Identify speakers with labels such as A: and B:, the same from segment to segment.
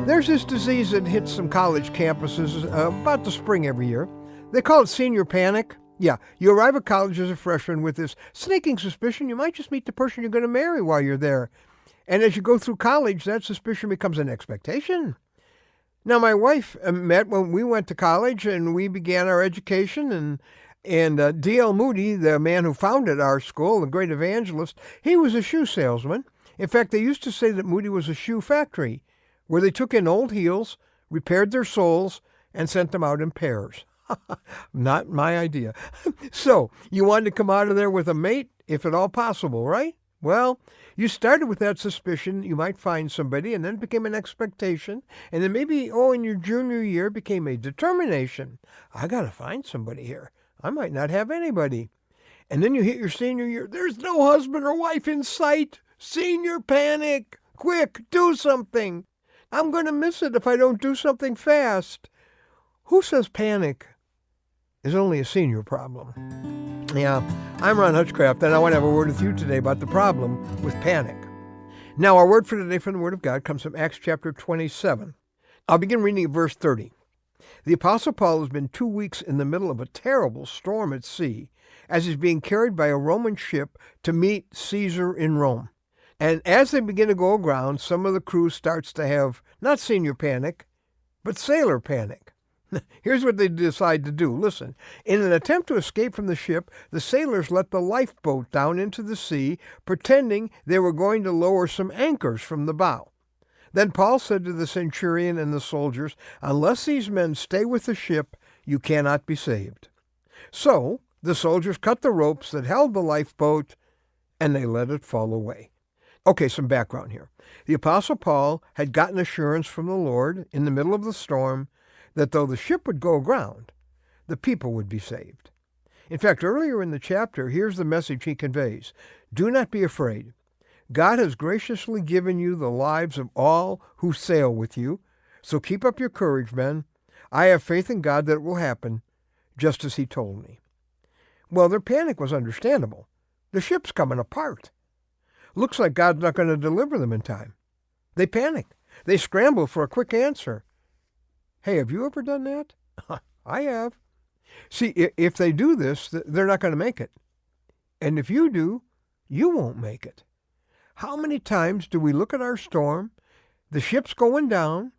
A: There's this disease that hits some college campuses about the spring every year. They call it senior panic. Yeah, you arrive at college as a freshman with this sneaking suspicion you might just meet the person you're going to marry while you're there. And as you go through college, that suspicion becomes an expectation. Now, my wife met when we went to college and we began our education, and D.L. Moody, the man who founded our school, the great evangelist, he was a shoe salesman. In fact, they used to say that Moody was a shoe factory, where they took in old heels, repaired their soles, and sent them out in pairs. Not my idea. So, you wanted to come out of there with a mate, if at all possible, right? Well, you started with that suspicion you might find somebody, and then became an expectation, and then maybe, in your junior year became a determination. I got to find somebody here. I might not have anybody. And then you hit your senior year. There's no husband or wife in sight. Senior panic. Quick, do something. I'm going to miss it if I don't do something fast. Who says panic is only a senior problem? Yeah, I'm Ron Hutchcraft, and I want to have a word with you today about the problem with panic. Now, our word for today from the Word of God comes from Acts chapter 27. I'll begin reading at verse 30. The Apostle Paul has been 2 weeks in the middle of a terrible storm at sea as he's being carried by a Roman ship to meet Caesar in Rome. And as they begin to go aground, some of the crew starts to have not senior panic, but sailor panic. Here's what they decide to do. Listen, in an attempt to escape from the ship, the sailors let the lifeboat down into the sea, pretending they were going to lower some anchors from the bow. Then Paul said to the centurion and the soldiers, "Unless these men stay with the ship, you cannot be saved." So the soldiers cut the ropes that held the lifeboat, and they let it fall away. Okay, some background here. The Apostle Paul had gotten assurance from the Lord in the middle of the storm that though the ship would go aground, the people would be saved. In fact, earlier in the chapter, here's the message he conveys. Do not be afraid. God has graciously given you the lives of all who sail with you, so keep up your courage, men. I have faith in God that it will happen, just as he told me. Well, their panic was understandable. The ship's coming apart. Looks like God's not going to deliver them in time. They panic. They scramble for a quick answer. Hey, have you ever done that? I have. See, if they do this, they're not going to make it. And if you do, you won't make it. How many times do we look at our storm, the ship's going down,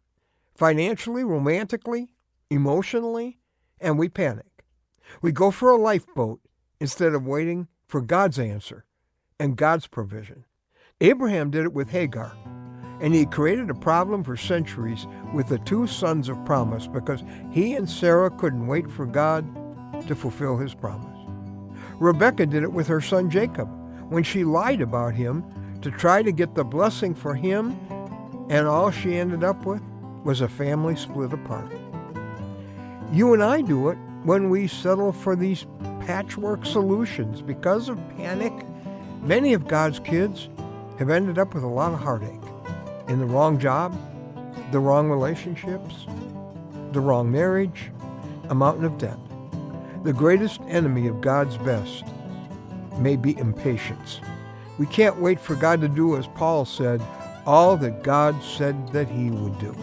A: financially, romantically, emotionally, and we panic. We go for a lifeboat instead of waiting for God's answer and God's provision. Abraham did it with Hagar, and he created a problem for centuries with the 2 sons of promise because he and Sarah couldn't wait for God to fulfill his promise. Rebekah did it with her son Jacob when she lied about him to try to get the blessing for him, and all she ended up with was a family split apart. You and I do it when we settle for these patchwork solutions. Because of panic, many of God's kids have ended up with a lot of heartache in the wrong job, the wrong relationships, the wrong marriage, a mountain of debt. The greatest enemy of God's best may be impatience. We can't wait for God to do, as Paul said, all that God said that he would do.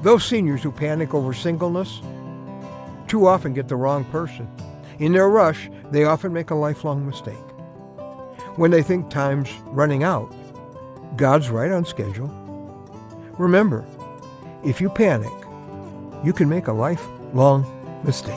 A: Those seniors who panic over singleness too often get the wrong person. In their rush, they often make a lifelong mistake. When they think time's running out, God's right on schedule. Remember, if you panic, you can make a lifelong mistake.